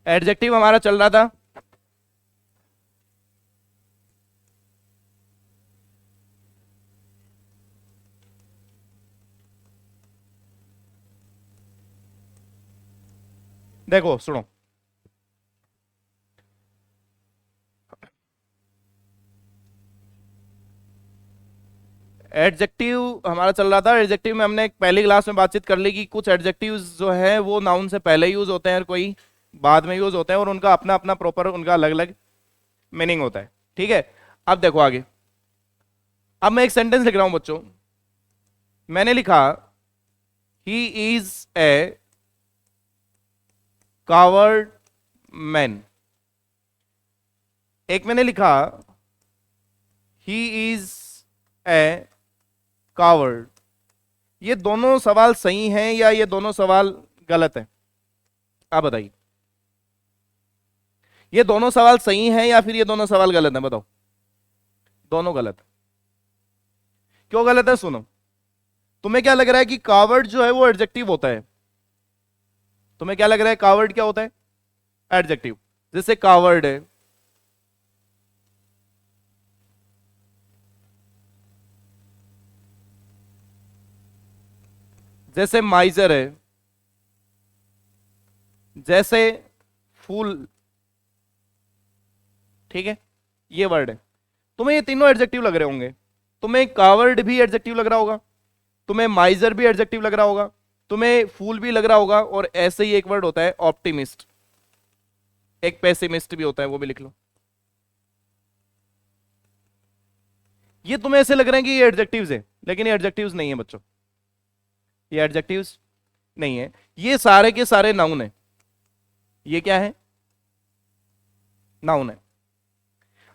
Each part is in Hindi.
एडजेक्टिव हमारा चल रहा था देखो सुनो, एडजेक्टिव हमारा चल रहा था। एडजेक्टिव में हमने एक पहली क्लास में बातचीत कर ली कि कुछ एडजेक्टिव्स जो है वो नाउन से पहले यूज होते हैं और कोई बाद में यूज होते हैं, और उनका अपना अपना प्रॉपर उनका अलग अलग मीनिंग होता है। ठीक है, अब देखो आगे। अब मैं एक सेंटेंस लिख रहा हूं बच्चों। मैंने लिखा ही इज ए कावर्ड मैन। एक मैंने लिखा ही इज ए कावर्ड। ये दोनों सवाल सही हैं या ये दोनों सवाल गलत हैं? आप बताइए, ये दोनों सवाल सही हैं या फिर ये दोनों सवाल गलत हैं? बताओ। दोनों गलत है। क्यों गलत है? सुनो, तुम्हें क्या लग रहा है कि कावर्ड जो है वो एडजेक्टिव होता है? तुम्हें क्या लग रहा है कावर्ड क्या होता है? एडजेक्टिव। जैसे कावर्ड है, जैसे माइजर है, जैसे फूल। ठीक है, ये वर्ड है। तुम्हें ये तीनों एडजेक्टिव लग रहे होंगे। तुम्हें कावर्ड भी एडजेक्टिव लग रहा होगा, तुम्हें माइजर भी एडजेक्टिव लग रहा होगा, तुम्हें फूल भी लग रहा होगा, और ऐसे ही एक वर्ड होता है ऑप्टिमिस्ट। एक पेसिमिस्ट भी होता है, वो भी लिख लो। ये तुम्हें ऐसे लग रहा है कि ये एडजेक्टिव्स है, लेकिन ये एडजेक्टिव्स नहीं है बच्चों। ये एडजेक्टिव्स नहीं है, ये सारे के सारे नाउन है। ये क्या है? नाउन है।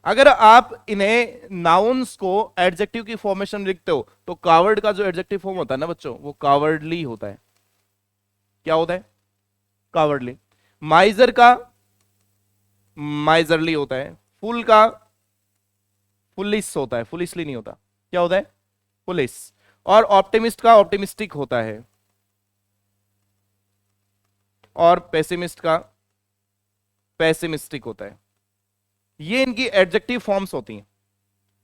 अगर आप इन्हें नाउन्स को एडजेक्टिव की फॉर्मेशन में लिखते हो तो कावर्ड का जो एडजेक्टिव फॉर्म होता है ना बच्चों, वो कावर्डली होता है। क्या होता है? कावर्डली। माइजर का माइजरली होता है। फुल का फुलिस होता है, फुलिसली नहीं होता। क्या होता है? पुलिस। और ऑप्टिमिस्ट का ऑप्टिमिस्टिक होता है, और पेसिमिस्ट का पेसिमिस्टिक होता है। ये इनकी एडजेक्टिव फॉर्म्स होती हैं।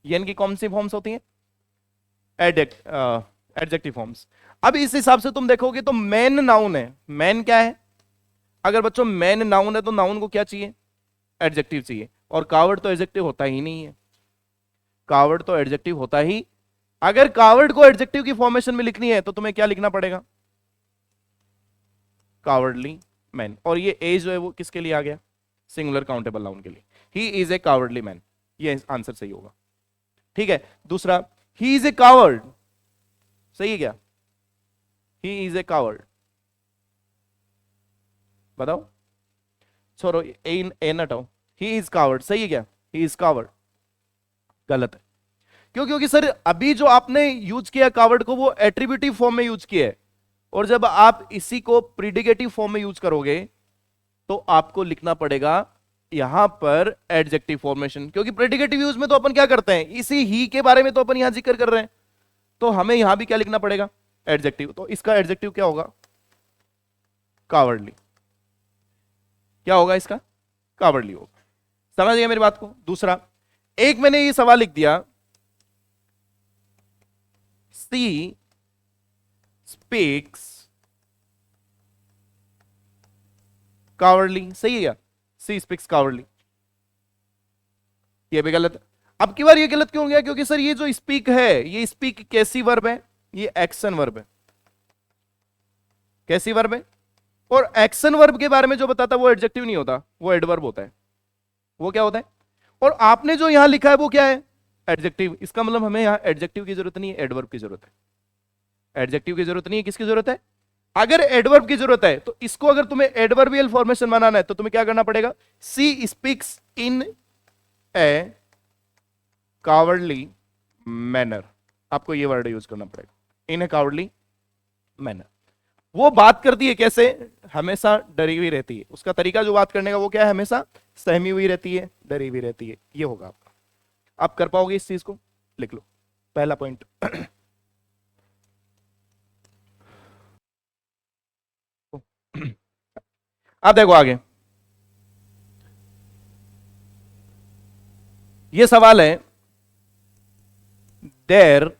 ये इनकी कौन सी फॉर्म्स होती हैं? Adjective forms. अब इस हिसाब से तुम देखोगे तो मैन नाउन है। मैन क्या है? अगर बच्चों मैन नाउन है तो नाउन को क्या चाहिए? एडजेक्टिव चाहिए। और कावर्ड तो एडजेक्टिव होता ही नहीं है। कावर्ड तो एडजेक्टिव होता ही, अगर कावर्ड को एडजेक्टिव की फॉर्मेशन में लिखनी है तो तुम्हें क्या लिखना पड़ेगा? Cowardly man. और ये ए जो है वो किसके लिए आ गया? सिंगुलर काउंटेबल नाउन के लिए। ही इज ए कावर्डली मैन, ये आंसर सही होगा। ठीक है, दूसरा, ही इज ए कावर्ड, सही है क्या? ही इज ए कावर्ड, बताओ। छोड़ो, ए न हटाओ। ही इज कावर्ड, सही है क्या? ही इज कावर्ड गलत है। क्यों? क्योंकि सर अभी जो आपने यूज किया कावर्ड को वो एट्रीब्यूटिव फॉर्म में यूज किया है, और जब आप इसी को प्रीडिकेटिव फॉर्म में यूज करोगे तो आपको लिखना पड़ेगा यहां पर एडजेक्टिव फॉर्मेशन। क्योंकि प्रेडिकेटिव यूज में तो अपन क्या करते हैं, इसी ही के बारे में तो अपन यहां जिक्र कर रहे हैं, तो हमें यहां भी क्या लिखना पड़ेगा? एडजेक्टिव। तो इसका एडजेक्टिव क्या होगा? कावर्डली। क्या होगा इसका? कावर्डली होगा। समझ गया मेरी बात को? दूसरा, एक मैंने ये सवाल लिख दिया, सी स्पीक्स कावर्डली, सही है क्या? सी स्पीक्स कावर्डली, ये भी गलत है। अब की बार ये गलत क्यों हो गया? क्योंकि सर ये जो स्पीक है, ये स्पीक कैसी वर्ब है? ये एक्शन वर्ब है। कैसी वर्ब है? और एक्शन वर्ब के बारे में जो बताता है वो एडजेक्टिव नहीं होता, वो एडवर्ब होता है। वो क्या होता है? और आपने जो यहां लिखा है वो क्या है? एडजेक्टिव। इसका मतलब हमें यहां एडजेक्टिव की जरूरत नहीं है, एडवर्ब की जरूरत है। एडजेक्टिव की जरूरत नहीं है, किसकी जरूरत है? अगर एडवर्ब की जरूरत है तो इसको, अगर तुम्हें एडवर्बियल फॉर्मेशन बनाना है तो तुम्हें क्या करना पड़ेगा? She speaks in a cowardly manner. आपको ये वर्ड यूज करना पड़ेगा, इन ए कावर्डली मैनर। वो बात करती है कैसे? हमेशा डरी हुई रहती है। उसका तरीका जो बात करने का वो क्या है? हमेशा सहमी हुई रहती है, डरी हुई रहती है। ये होगा आपका। आप कर पाओगे इस चीज को? लिख लो पहला पॉइंट। अब देखो आगे। ये सवाल है, there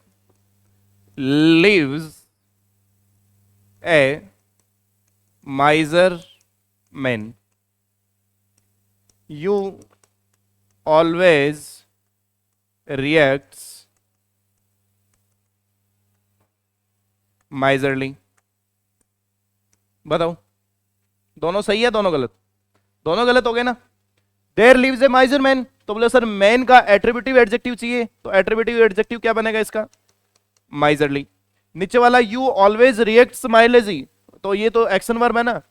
lives a miser man, you always reacts miserly। बताओ, दोनों सही है दोनों गलत? दोनों गलत हो गए ना। There lives a miser man, तो बोले सर मैन का एट्रीब्यूटिव एडजेक्टिव चाहिए, तो एट्रीब्यूटिव एडजेक्टिव क्या बनेगा इसका? माइजरली। नीचे वाला यू ऑलवेज रिएक्ट्स माइलेजी, तो ये तो एक्शन वर्ब है ना,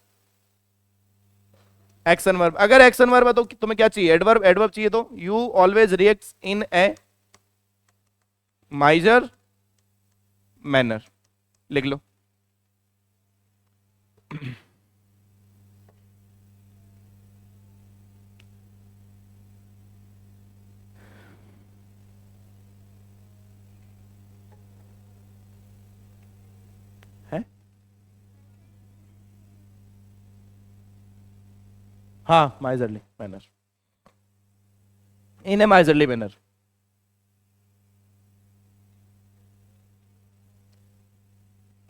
एक्शन वर्ब। अगर एक्शन वर्ब है तो तुम्हें क्या चाहिए? एडवर्ब। एडवर्ब चाहिए तो you always reacts in A माइजर manner, लिख लो। है? हाँ, माइजरली मैनर, इन ए माइजरली मैनर।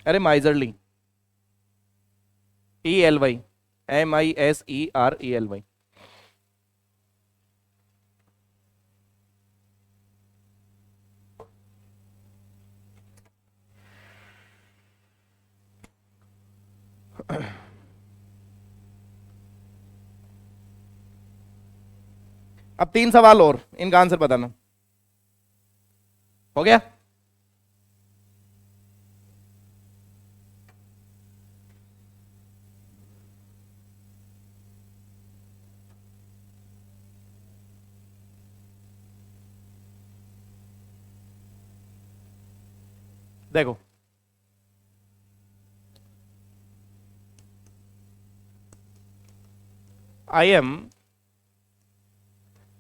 अरे माइजरली, ELY, MISERELY। अब 3 सवाल और, इनका आंसर बताना। हो गया? देखो, I am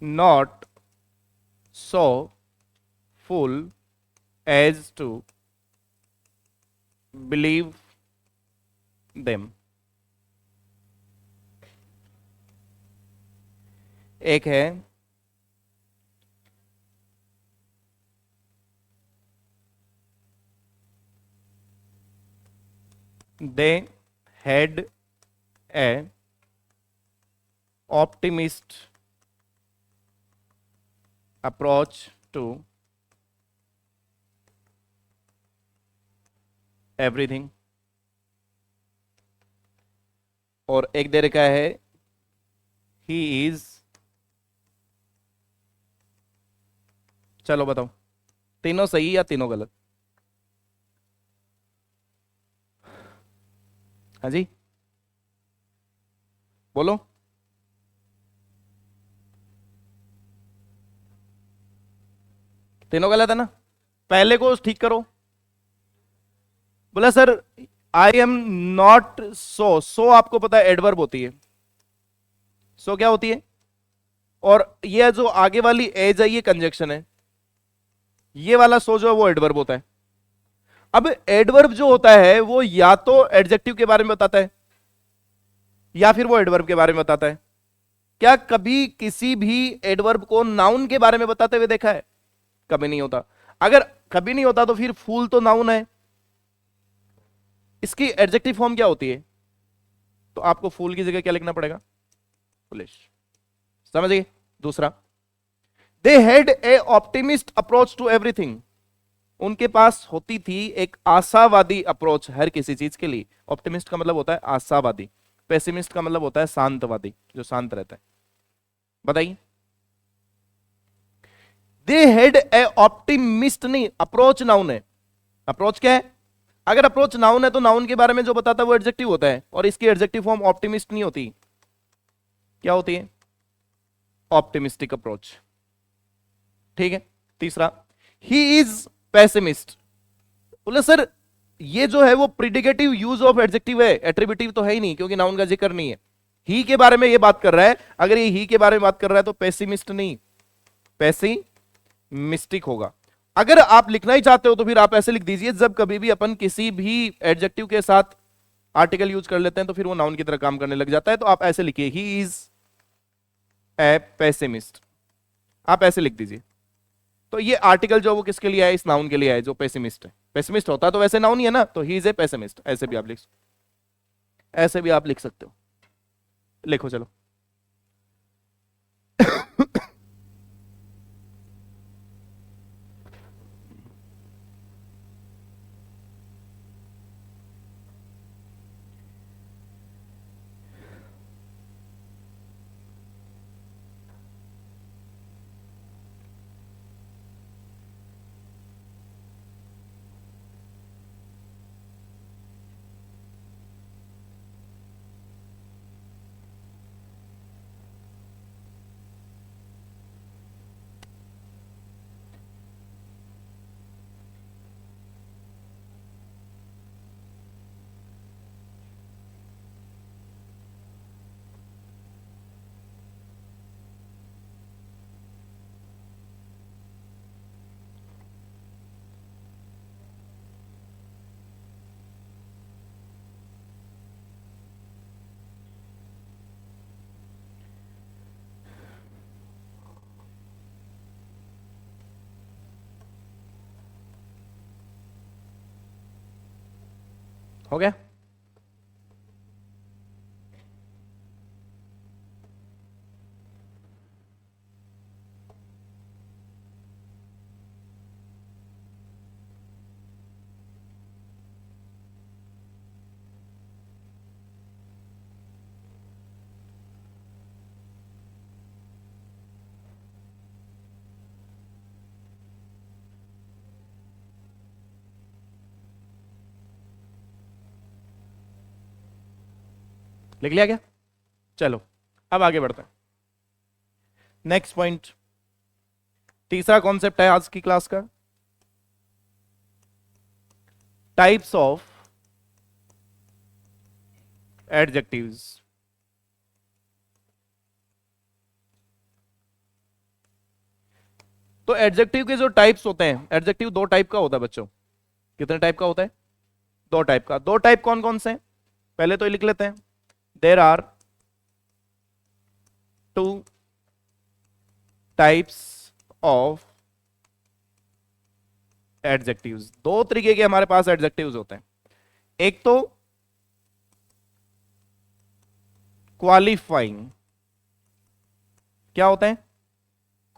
not so fool as to believe them. एक है they had a optimist approach to everything, और एक दे रखा है he is, चलो बताओ तीनों सही या तीनों गलत? हाँ जी बोलो। तीनों गलत है ना? पहले को ठीक करो। बोला sir I am not so, so आपको पता है एडवर्ब होती है, सो क्या होती है? और ये जो आगे वाली एज है ये कंजक्शन है, ये वाला सो जो है वो एडवर्ब होता है। अब एडवर्ब जो होता है वो या तो एडजेक्टिव के बारे में बताता है या फिर वो एडवर्ब के बारे में बताता है। क्या कभी किसी भी एडवर्ब को नाउन के बारे में बताते हुए देखा है? कभी नहीं होता। अगर कभी नहीं होता तो फिर फूल तो नाउन है, इसकी एडजेक्टिव फॉर्म क्या होती है? तो आपको फूल की जगह क्या लिखना पड़ेगा? फुलिश। समझ गए? दूसरा, they had a optimist approach to everything, उनके पास होती थी एक आशावादी अप्रोच हर किसी चीज के लिए। ऑप्टिमिस्ट का मतलब होता है आशावादी, पेसिमिस्ट का मतलब होता है शांतवादी, जो शांत रहता है। बताइए, दे हैड ए ऑप्टिमिस्ट नहीं, अप्रोच नाउन है। अप्रोच क्या है? अगर अप्रोच नाउन है तो नाउन के बारे में जो बताता है वो एडजेक्टिव होता है, और इसकी एडजेक्टिव फॉर्म ऑप्टिमिस्ट नहीं होती। क्या होती है? Optimistic approach. ठीक है। तीसरा, ही इज पेसिमिस्ट। बोले सर ये जो है वो प्रिडिकेटिव यूज ऑफ एडजेक्टिव है, एट्रीब्यूटिव तो है ही नहीं क्योंकि नाउन का जिक्र नहीं है। ही के बारे में ये बात कर रहा है, अगर ये ही के बारे में बात कर रहा है तो पेसिमिस्ट नहीं पेसिमिस्टिक होगा। अगर आप लिखना ही चाहते हो तो फिर आप ऐसे लिख दीजिए, जब कभी भी अपन किसी भी एडजेक्टिव के साथ आर्टिकल यूज कर लेते हैं तो फिर वो नाउन की तरह काम करने लग जाता है, तो आप ऐसे लिखिए, ही इज ए पेसिमिस्ट। आप ऐसे लिख दीजिए। तो ये आर्टिकल जो वो किसके लिए है, इस नाउन के लिए है जो पेसिमिस्ट है। पेसिमिस्ट होता तो वैसे नाउन ही है ना, तो ही इज ए पेसिमिस्ट, ऐसे भी आप ऐसे भी आप लिख सकते हो। लिखो चलो। हो गया। लिख लिया क्या? चलो अब आगे बढ़ते हैं। नेक्स्ट पॉइंट, तीसरा कॉन्सेप्ट है आज की क्लास का, टाइप्स ऑफ एडजेक्टिव्स। तो एडजेक्टिव के जो टाइप्स होते हैं, एडजेक्टिव दो टाइप का होता है बच्चों। कितने टाइप का होता है? दो टाइप का। दो टाइप कौन कौन से हैं? पहले तो ये लिख लेते हैं, there are two types of adjectives. दो तरीके के हमारे पास एडजेक्टिव्स होते हैं। एक तो क्वालिफाइंग, क्या होते हैं?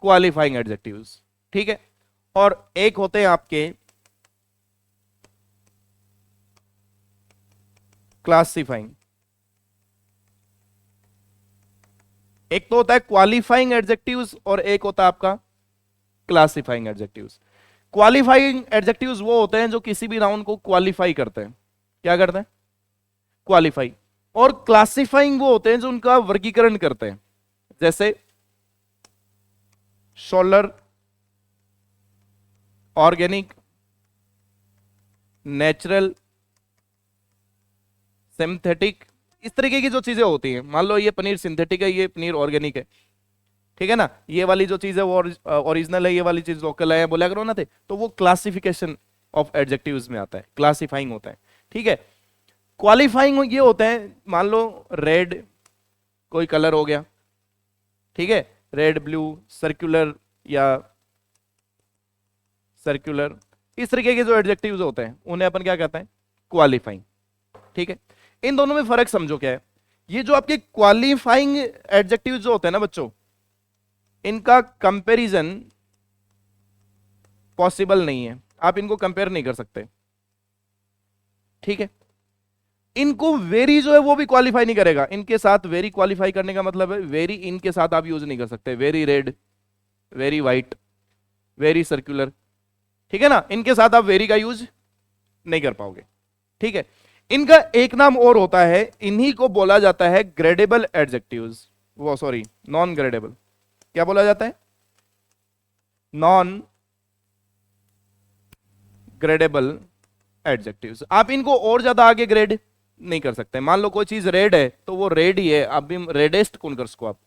क्वालिफाइंग एडजेक्टिव्स, ठीक है। और एक होते हैं आपके क्लासिफाइंग। एक तो होता है क्वालिफाइंग एडजेक्टिव्स और एक होता है आपका क्लासिफाइंग एडजेक्टिव्स। क्वालिफाइंग एडजेक्टिव्स वो होते हैं जो किसी भी नाउन को क्वालिफाई करते हैं। क्या करते हैं? क्वालिफाई। और क्लासिफाइंग वो होते हैं जो उनका वर्गीकरण करते हैं, जैसे सोलर, ऑर्गेनिक, नेचुरल, सिंथेटिक। इस तरीके की जो चीजें होती हैं, मान लो ये पनीर सिंथेटिक है, ये पनीर ऑर्गेनिक है, ठीक है ना। ये वाली जो चीज है वो ओरिजिनल है, ये वाली चीज लोकल है, बोला करो ना थे। तो वो क्लासिफिकेशन ऑफ एडजेक्टिव्स में आता है, क्लासिफाइंग होता है, ठीक है। क्वालिफाइंग ये होता है, मान लो रेड कोई कलर हो गया, ठीक है, रेड, ब्लू, सर्कुलर या सर्कुलर, इस तरीके के जो एडजेक्टिव्स होते हैं उन्हें अपन क्या कहते हैं? क्वालिफाइंग, ठीक है। इन दोनों में फर्क समझो क्या है। ये जो आपके क्वालिफाइंग एडजेक्टिव्स जो होते हैं ना बच्चों, इनका कंपैरिजन पॉसिबल नहीं है, आप इनको कंपेयर नहीं कर सकते, ठीक है। इनको वेरी जो है वो भी क्वालिफाई नहीं करेगा, इनके साथ वेरी क्वालिफाई करने का मतलब है वेरी इनके साथ आप यूज नहीं कर सकते। Very red, very white, very circular, ठीक है ना, इनके साथ आप वेरी का यूज नहीं कर पाओगे, ठीक है। इनका एक नाम और होता है, इन्हीं को बोला जाता है ग्रेडेबल एडजेक्टिव्स, वो सॉरी नॉन ग्रेडेबल। क्या बोला जाता है? Non gradable adjectives. आप इनको और ज्यादा आगे ग्रेड नहीं कर सकते। मान लो कोई चीज रेड है तो वो रेड ही है, आप भी रेडेस्ट कौन कर सको आप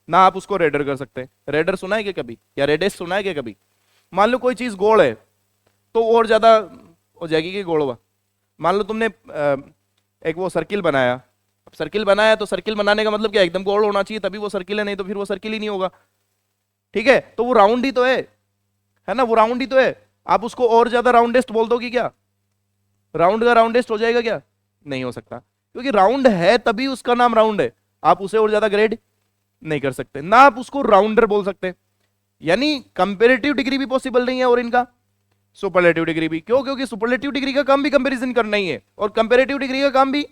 ना, आप उसको रेडर कर सकते हैं। रेडर सुना है क्या कभी, या रेडेस्ट सुना है क्या कभी? मान लो कोई चीज गोल है तो और ज्यादा हो जाएगी कि गोल हुआ। मान लो तुमने एक वो सर्किल बनाया, सर्किल बनाया तो सर्किल बनाने का मतलब क्या? एकदम गोल होना चाहिए तभी वो सर्किल है, नहीं तो फिर वो सर्किल ही नहीं होगा। ठीक है, तो वो राउंड ही तो है ना, वो राउंड ही तो है। आप उसको और ज्यादा राउंडेस्ट बोल दोगे क्या? राउंड का राउंडेस्ट हो जाएगा क्या? नहीं हो सकता, क्योंकि राउंड है तभी उसका नाम राउंड है। आप उसे और ज्यादा ग्रेड नहीं कर सकते ना, आप उसको राउंडर बोल सकते। यानी कंपेरेटिव डिग्री भी पॉसिबल नहीं है और इनका सुपरलेटिव डिग्री भी। क्यों? क्योंकि सुपरलेटिव डिग्री का काम भी कंपैरिजन करना ही है और कंपेरेटिव डिग्री का काम भी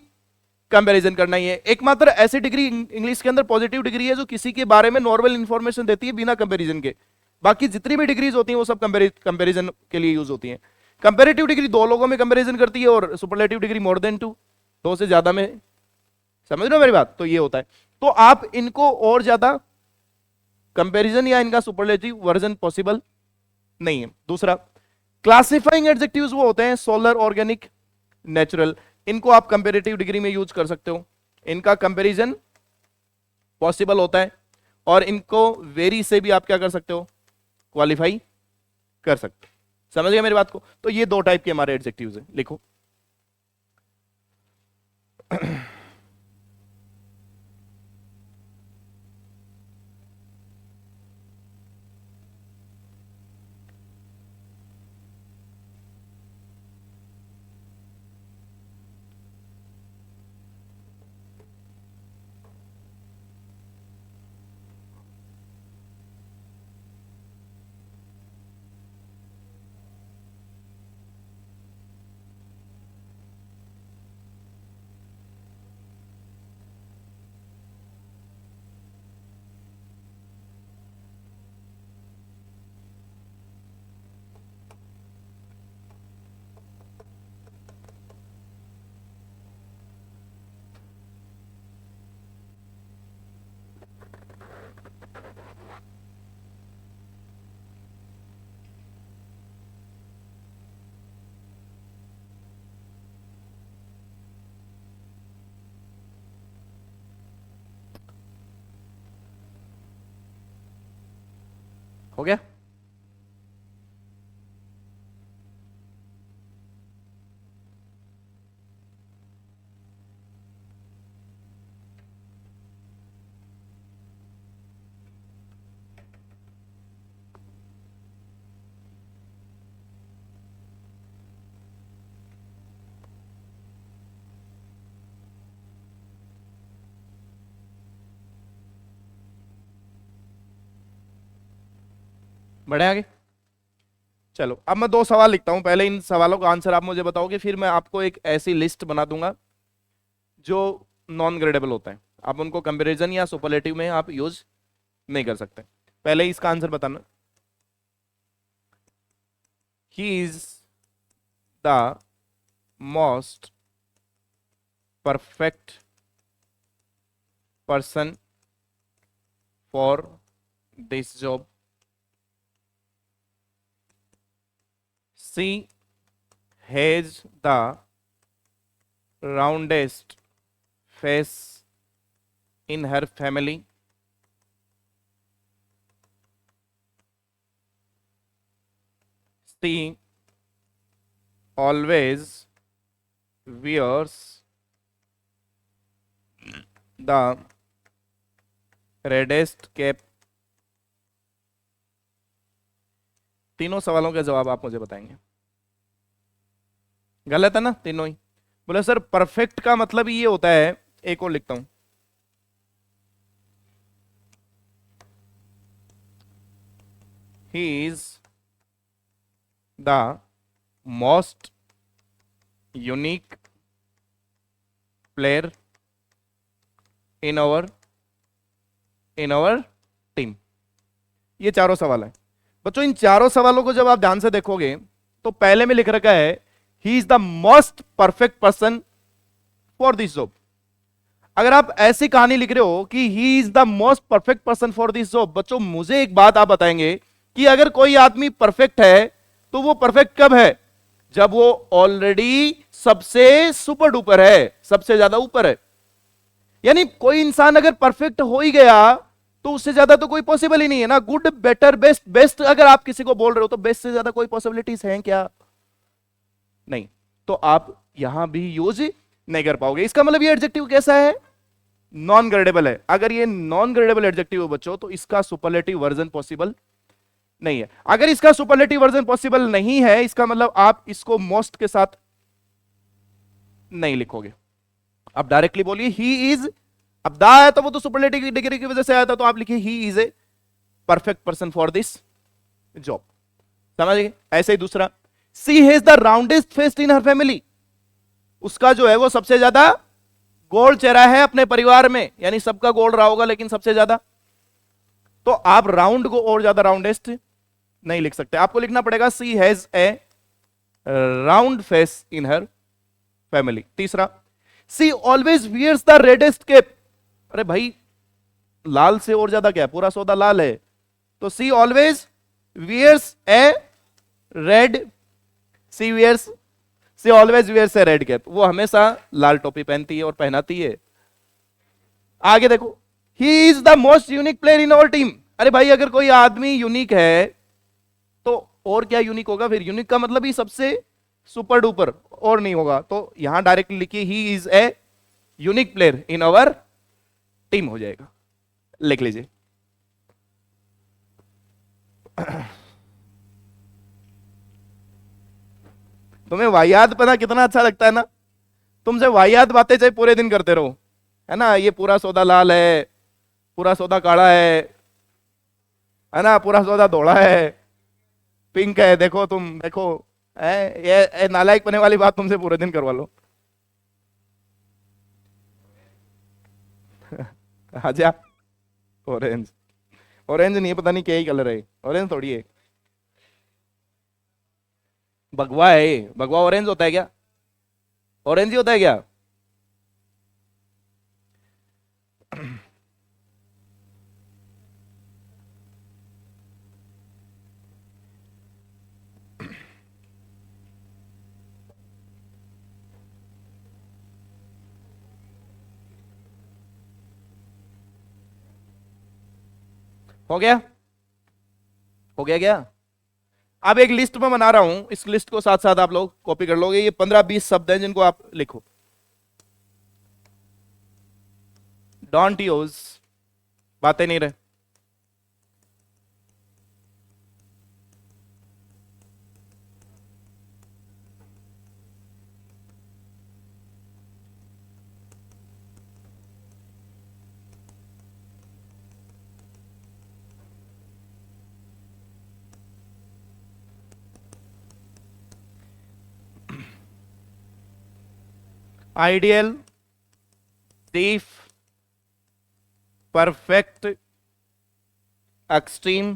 कंपैरिजन करना ही है। एकमात्र ऐसी डिग्री इंग्लिश के अंदर पॉजिटिव डिग्री है जो किसी के बारे में नॉर्मल इंफॉर्मेशन देती है बिना कंपैरिजन के। बाकी जितनी भी डिग्रीज होती हैं वो सब कंपैरिजन के लिए यूज होती हैं। कंपैरेटिव डिग्री दो लोगों में कंपैरिजन करती है और superlative degree more than two, दो से ज्यादा में। समझ रहे हो मेरी बात? तो ये होता है। तो आप इनको और ज्यादा कंपैरिजन या इनका सुपरलेटिव वर्जन पॉसिबल नहीं है। दूसरा, क्लासिफाइंग एडजेक्टिव्स वो होते हैं सोलर, ऑर्गेनिक, नेचुरल। इनको आप कंपैरेटिव डिग्री में यूज कर सकते हो, इनका कंपैरिजन पॉसिबल होता है और इनको वेरी से भी आप क्या कर सकते हो? क्वालिफाई कर सकते हो। समझ गए मेरी बात को? तो ये दो टाइप के हमारे एडजेक्टिव्स हैं, लिखो। हो गया? बढ़े आगे? चलो, अब मैं दो सवाल लिखता हूं। पहले इन सवालों का आंसर आप मुझे बताओगे, फिर मैं आपको एक ऐसी लिस्ट बना दूंगा जो नॉन ग्रेडेबल होता है। आप उनको कंपैरिजन या सुपरलेटिव में आप यूज नहीं कर सकते। पहले इसका आंसर बताना। ही is the most perfect person for this job. She has the roundest face in her family. She always wears the reddest cap. तीनों सवालों के जवाब आप मुझे बताएंगे। गलत है ना तीनों ही? बोले सर परफेक्ट का मतलब ये होता है, एक और लिखता हूं, he is the most unique player in our team. ये चारों सवाल है बच्चों। इन चारों सवालों को जब आप ध्यान से देखोगे तो पहले में लिख रखा है ही is the most perfect person for this job. अगर आप ऐसी कहानी लिख रहे हो कि ही is the most perfect person for this job, बच्चों मुझे एक बात आप बताएंगे कि अगर कोई आदमी परफेक्ट है तो वो परफेक्ट कब है? जब वो ऑलरेडी सबसे सुपर डुपर है, सबसे ज्यादा ऊपर है। यानी कोई इंसान अगर परफेक्ट हो ही गया तो उससे ज्यादा तो कोई पॉसिबल ही नहीं है ना। Good, better, best. बेस्ट अगर आप किसी को बोल रहे हो तो बेस्ट से ज्यादा कोई पॉसिबिलिटीज हैं क्या? नहीं। तो आप यहां भी यूज नहीं कर पाओगे। इसका मतलब ये एडजेक्टिव कैसा है? नॉन ग्रेडेबल है। अगर ये नॉन ग्रेडेबल एडजेक्टिव है बच्चों, तो इसका सुपरलेटिव वर्जन पॉसिबल नहीं है। अगर इसका सुपरलेटिव वर्जन पॉसिबल नहीं है, इसका मतलब आप इसको मोस्ट के साथ नहीं लिखोगे। आप डायरेक्टली बोलिए ही इज, अब दा आया तो वो तो सुपरलेटिव की डिग्री की वजह से आया था, तो आप लिखिए he is a perfect person for this job. समझ गए? ऐसे ही दूसरा, she has the roundest face in her family, उसका जो है वो सबसे ज्यादा गोल चेहरा है अपने परिवार में, यानी सबका गोल रहा होगा लेकिन सबसे ज्यादा। तो आप राउंड को और ज्यादा राउंडेस्ट नहीं लिख सकते, आपको लिखना पड़ेगा she has a round face in her family. तीसरा, she always wears the reddest cap, अरे भाई लाल से और ज्यादा क्या है, पूरा सौदा लाल है, तो सी ऑलवेज वियर्स ए रेड, सी वियर्स, सी ऑलवेज वियर्स ए रेड कैप, वो हमेशा लाल टोपी पहनती है और पहनाती है। आगे देखो, he is the most unique player in our team, अरे भाई अगर कोई आदमी यूनिक है तो और क्या यूनिक होगा फिर, यूनिक का मतलब ही सबसे सुपर डुपर, और नहीं होगा, तो यहां डायरेक्टली लिखिए he is a unique player in our team हो जाएगा, लिख लीजिए। तुम्हें वाहियात पता कितना अच्छा लगता है ना, तुमसे वाहियात बातें चाहे पूरे दिन करते रहो, है ना, ये पूरा सौदा लाल है, पूरा सौदा काला है ना, पूरा सौदा धोला है, पिंक है, देखो तुम देखो, है ये नालायक पने वाली बात तुमसे पूरे दिन करवा लो। आजा, ऑरेंज, ऑरेंज नहीं है, पता नहीं क्या ही कलर है, ऑरेंज थोड़ी है, भगवा है ये, भगवा ऑरेंज होता है क्या, ऑरेंज ही होता है क्या? हो गया, हो गया क्या? अब एक लिस्ट में बना रहा हूं, इस लिस्ट को साथ साथ आप लोग कॉपी कर लोगे, ये 15-20 शब्द हैं जिनको आप लिखो। डोंट यूज, बातें नहीं रहे, ideal, safe, perfect, extreme,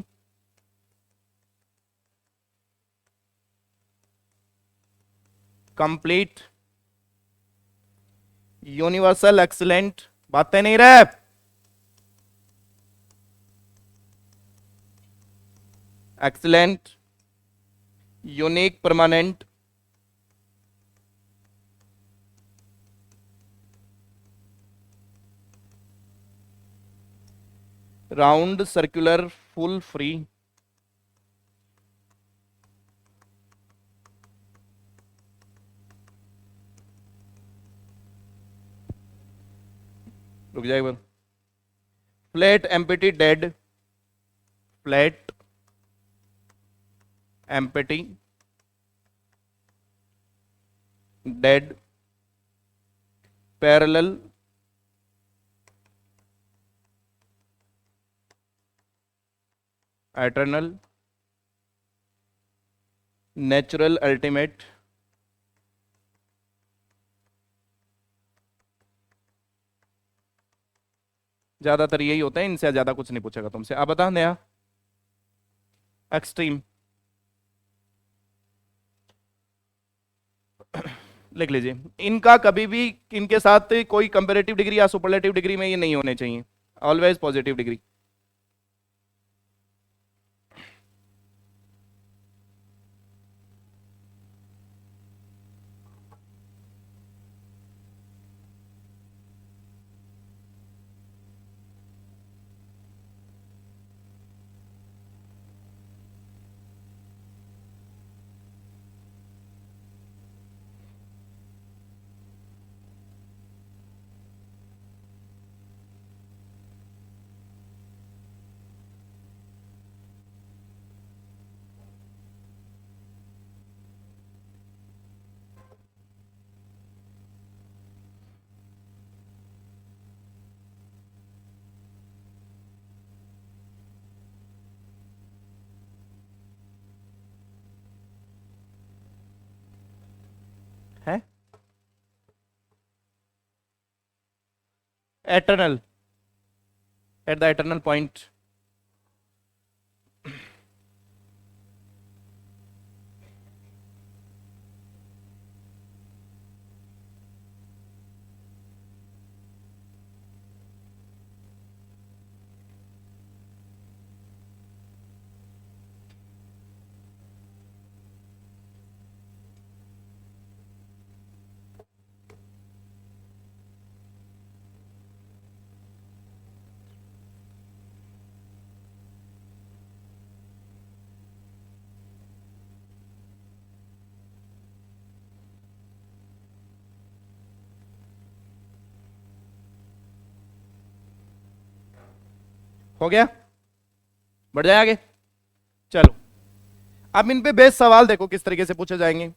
complete, universal, excellent, बातें नहीं रहे, excellent, unique, permanent, round, circular, full, free, रुक जाए बस, flat, empty, dead, flat, empty, dead, parallel, eternal, natural, ultimate, ज्यादातर यही होता है, इनसे ज्यादा कुछ नहीं पूछेगा तुमसे। अब बता नया, एक्सट्रीम, लिख लीजिए। इनका कभी भी, इनके साथ कोई कंपेरेटिव डिग्री या सुपरलेटिव डिग्री में ये नहीं होने चाहिए, always positive degree. eternal, at the eternal point. हो गया, बढ़ जाए आगे। चलो अब इन पे बेस सवाल देखो किस तरीके से पूछे जाएंगे।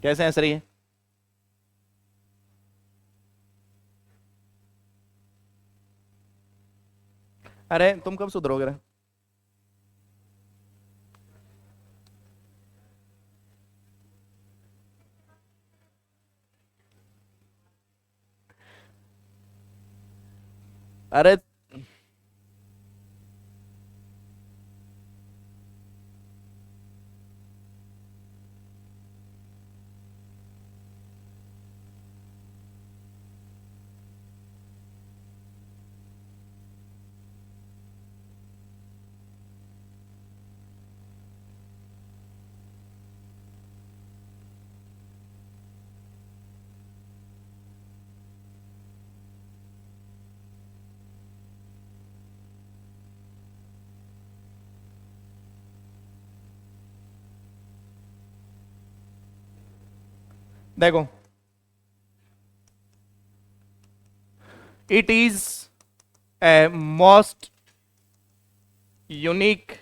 कैसे आंसर है? अरे तुम कब सुधरोगे रे? अरे देखो, it is a most unique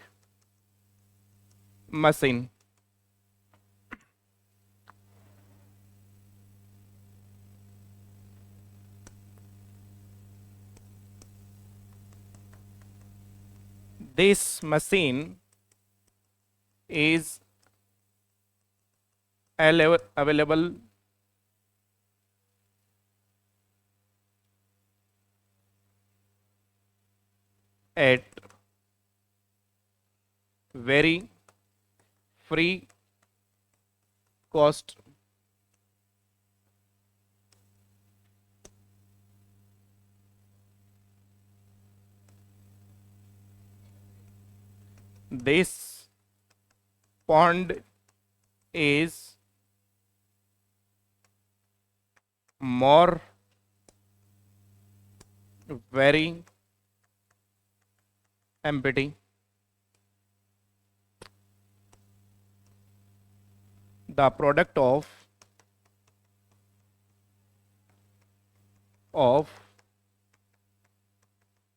machine. This machine is available at very free cost. This pond is more very empty. The product of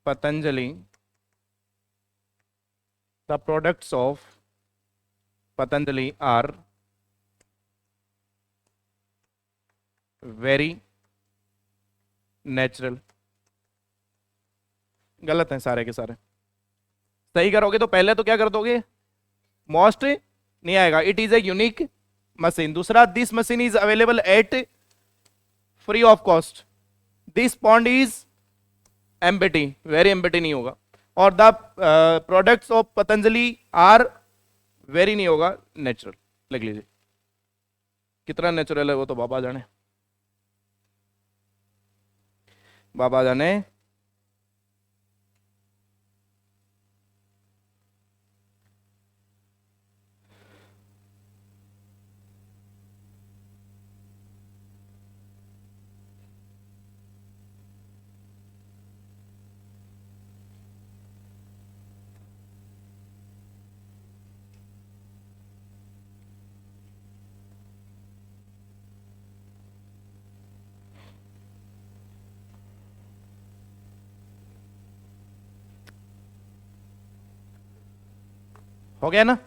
Patanjali, the products of Patanjali are very natural. गलत है सारे के सारे। सही करोगे तो पहले तो क्या कर दोगे, मोस्ट नहीं आएगा, it is a unique machine. दूसरा, this machine is available at free of cost. This pond is empty, very empty नहीं होगा। और the products of Patanjali are very नहीं होगा, नेचुरल। लिख लीजिए, कितना नेचुरल है वो तो बाबा जाने, बाबा जाने। हो गया ना?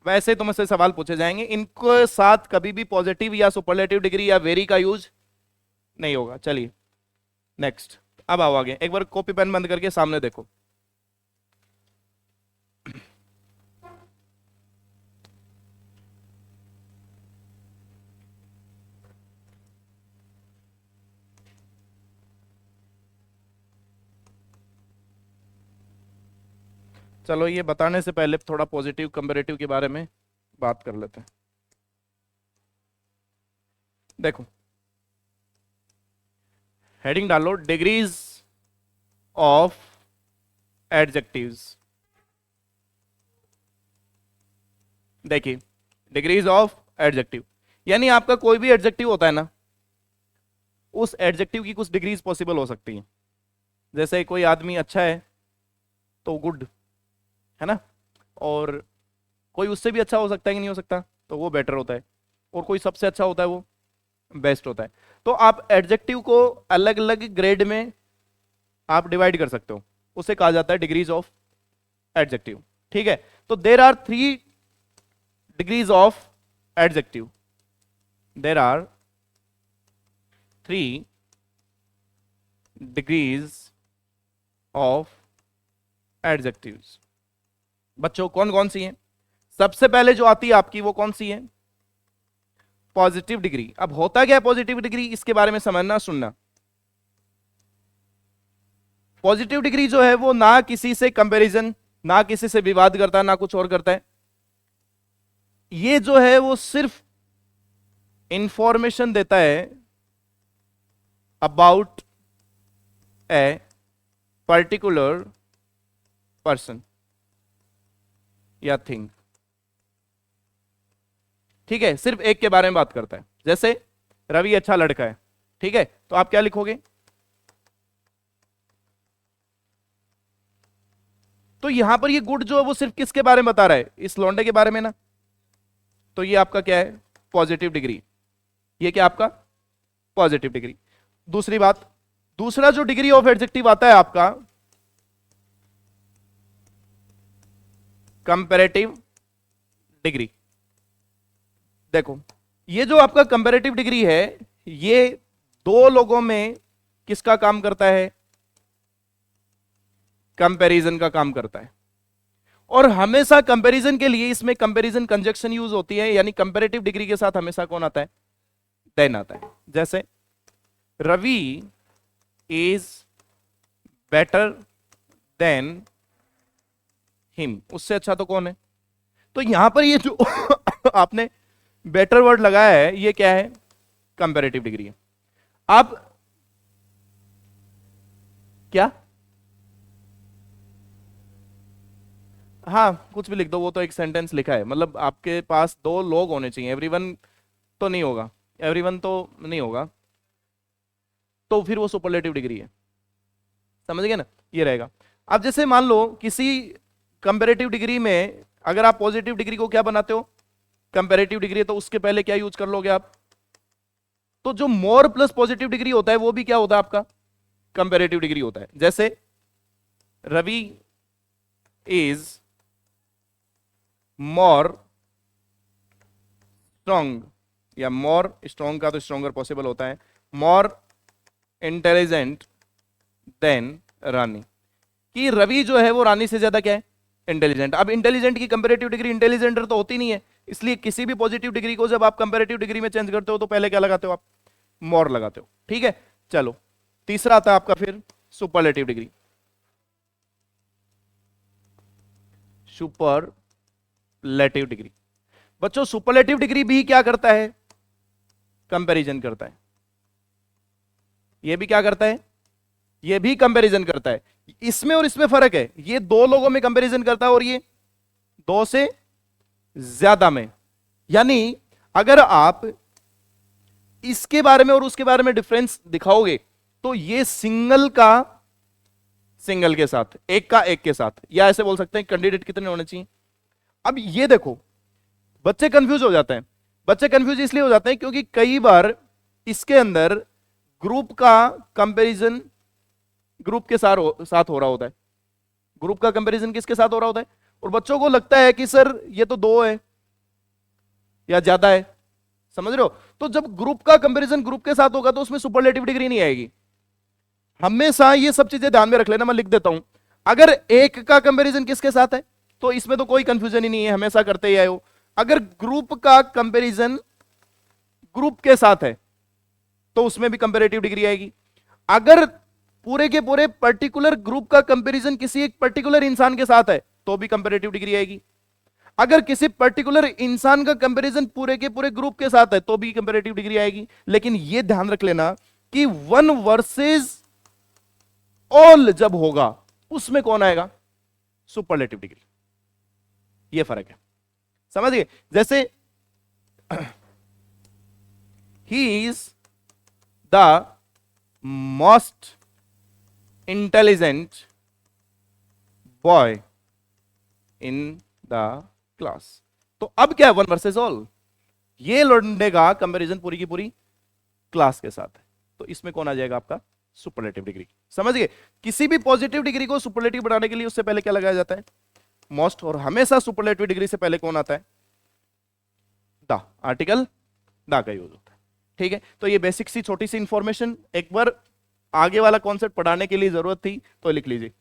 वैसे तुमसे सवाल पूछे जाएंगे, इनको साथ कभी भी पॉजिटिव या सुपरलेटिव डिग्री या वेरी का यूज नहीं होगा। चलिए नेक्स्ट, अब आओ आगे, एक बार कॉपी पेन बंद करके सामने देखो। चलो ये बताने से पहले थोड़ा पॉजिटिव कंपैरेटिव के बारे में बात कर लेते हैं। देखो हेडिंग डालो, डिग्रीज ऑफ एडजेक्टिव्स। देखिए डिग्रीज ऑफ एडजेक्टिव, यानी आपका कोई भी एडजेक्टिव होता है ना, उस एडजेक्टिव की कुछ डिग्रीज पॉसिबल हो सकती हैं। जैसे कोई आदमी अच्छा है तो गुड है ना, और कोई उससे भी अच्छा हो सकता है कि नहीं हो सकता, तो वो बेटर होता है, और कोई सबसे अच्छा होता है वो बेस्ट होता है। तो आप एडजेक्टिव को अलग अलग ग्रेड में आप डिवाइड कर सकते हो, उसे कहा जाता है डिग्रीज ऑफ एडजेक्टिव। ठीक है, तो there are 3 degrees of adjective, there are 3 degrees of adjectives. बच्चों कौन कौन सी हैं? सबसे पहले जो आती है आपकी वो कौन सी है? Positive degree. अब होता क्या है पॉजिटिव डिग्री, इसके बारे में समझना सुनना। पॉजिटिव डिग्री जो है वो ना किसी से कंपैरिजन, ना किसी से विवाद करता है, ना कुछ और करता है। ये जो है वो सिर्फ इंफॉर्मेशन देता है अबाउट ए पर्टिकुलर पर्सन या थिंग। ठीक है, सिर्फ एक के बारे में बात करता है। जैसे रवि अच्छा लड़का है, ठीक है, तो आप क्या लिखोगे? तो यहां पर ये गुड जो है वो सिर्फ किसके बारे में बता रहा है? इस लौंडे के बारे में ना। तो ये आपका क्या है? Positive degree. ये क्या आपका? Positive degree. दूसरी बात, दूसरा जो डिग्री ऑफ एडजेक्टिव आता है आपका कंपैरेटिव डिग्री। देखो ये जो आपका कंपैरेटिव डिग्री है, ये दो लोगों में किसका काम करता है? कंपैरिजन का काम करता है। और हमेशा कंपैरिजन के लिए इसमें कंपैरिजन कंजक्शन यूज होती है, यानी कंपैरेटिव डिग्री के साथ हमेशा कौन आता है? देन आता है। जैसे Ravi is better than him, उससे अच्छा तो कौन है? तो यहां पर ये जो आपने बेटर वर्ड लगाया है, ये क्या है? कंपैरेटिव डिग्री है। आप क्या, हाँ कुछ भी लिख दो, वो तो एक सेंटेंस लिखा है। मतलब आपके पास दो लोग होने चाहिए, एवरीवन तो नहीं होगा, एवरीवन तो नहीं होगा, तो फिर वो सुपरलेटिव डिग्री है। समझ गए ना? ये रहेगा। अब जैसे मान लो किसी कंपैरेटिव डिग्री में अगर आप पॉजिटिव डिग्री को क्या बनाते हो? कंपैरेटिव डिग्री, तो उसके पहले क्या यूज कर लोगे आप? तो जो मोर प्लस पॉजिटिव डिग्री होता है वो भी क्या होता है आपका? कंपैरेटिव डिग्री होता है। जैसे रवि इज मोर स्ट्रॉन्ग, या मोर स्ट्रॉन्ग का तो स्ट्रॉन्गर पॉसिबल होता है, मोर इंटेलिजेंट देन रानी। कि रवि जो है वो रानी से ज्यादा क्या है? इंटेलिजेंट। अब इंटेलिजेंट की कंपैरेटिव डिग्री इंटेलिजेंटर तो होती नहीं है, इसलिए किसी भी पॉजिटिव डिग्री को जब आप कंपैरेटिव डिग्री में चेंज करते हो तो पहले क्या लगाते हो आप? मोर लगाते हो। ठीक है, चलो तीसरा आता है आपका फिर सुपरलेटिव डिग्री। सुपरलेटिव डिग्री, बच्चों सुपरलेटिव डिग्री भी क्या करता है? कंपैरिजन करता है। ये भी क्या करता है? ये भी कंपैरिजन करता है। इसमें और इसमें फर्क है, ये दो लोगों में कंपैरिजन करता है और ये दो से ज्यादा में। यानी अगर आप इसके बारे में और उसके बारे में डिफरेंस दिखाओगे तो ये सिंगल का सिंगल के साथ, एक का एक के साथ, या ऐसे बोल सकते हैं कैंडिडेट कितने होने चाहिए। अब ये देखो बच्चे कंफ्यूज हो जाते हैं। बच्चे कंफ्यूज इसलिए हो जाते हैं क्योंकि कई बार इसके अंदर ग्रुप का कंपैरिजन ग्रुप के साथ हो रहा होता है। ग्रुप का कंपैरिजन किसके साथ हो रहा होता है? और बच्चों को लगता है कि सर ये तो दो है या ज्यादा है। समझ रहे हो? तो जब ग्रुप का कंपैरिजन ग्रुप के साथ होगा तो उसमें सुपरलेटिव डिग्री नहीं आएगी। हमेशा ये सब चीजें ध्यान में रख लेना, मैं लिख देता हूं। अगर एक का कंपैरिजन किसके साथ है तो इसमें तो कोई कंफ्यूजन ही नहीं है, हमेशा करते ही आए हो। अगर ग्रुप का कंपैरिजन ग्रुप के साथ है तो उसमें भी कंपैरेटिव डिग्री आएगी। अगर पूरे के पूरे पर्टिकुलर ग्रुप का कंपैरिजन किसी एक पर्टिकुलर इंसान के साथ है तो भी कंपैरेटिव डिग्री आएगी। अगर किसी पर्टिकुलर इंसान का कंपैरिजन पूरे के पूरे ग्रुप के साथ है तो भी कंपैरेटिव डिग्री आएगी। लेकिन यह ध्यान रख लेना कि वन वर्सेस ऑल जब होगा उसमें कौन आएगा, सुपरलेटिव डिग्री। यह फर्क है, समझ गए। जैसे ही is the most intelligent boy in the class, तो अब क्या है, वन वर्सेस ऑल। ये लड़ने का कंपैरिजन पूरी की पूरी क्लास के साथ है, तो इसमें कौन आ जाएगा आपका, सुपरलेटिव डिग्री। समझ गए। किसी भी पॉजिटिव डिग्री को सुपरलेटिव बनाने के लिए उससे पहले क्या लगाया जाता है, मोस्ट। और हमेशा सुपरलेटिव डिग्री से पहले कौन आता है, द, आर्टिकल द का यूज होता है। ठीक है, तो ये बेसिक सी छोटी सी इंफॉर्मेशन एक बार आगे वाला कॉन्सेप्ट पढ़ाने के लिए जरूरत थी तो लिख लीजिए।